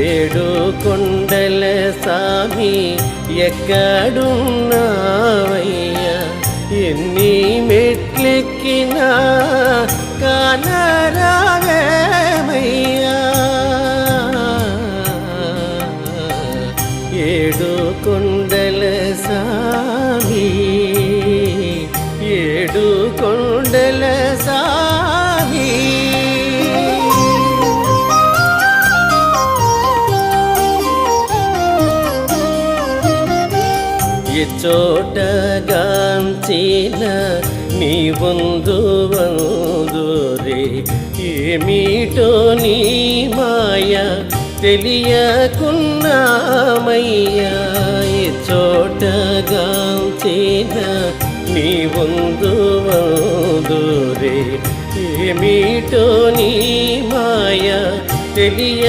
ఏడు కొండల సామి ఎక్కడున్నావయ్యా, ఎన్ని మెట్లెక్కినా కానరావేమయ్యా. ఏడు కొండల సామి, ఏడు కొండల సామి. చోటగాంచిన నీ వందు వందురే, ఏమిటో నీ మాయ తెలియకున్నామయ్యా. చోటగాంచిన నీ వందు వందురే, ఏమిటో నీ మాయ తెలియ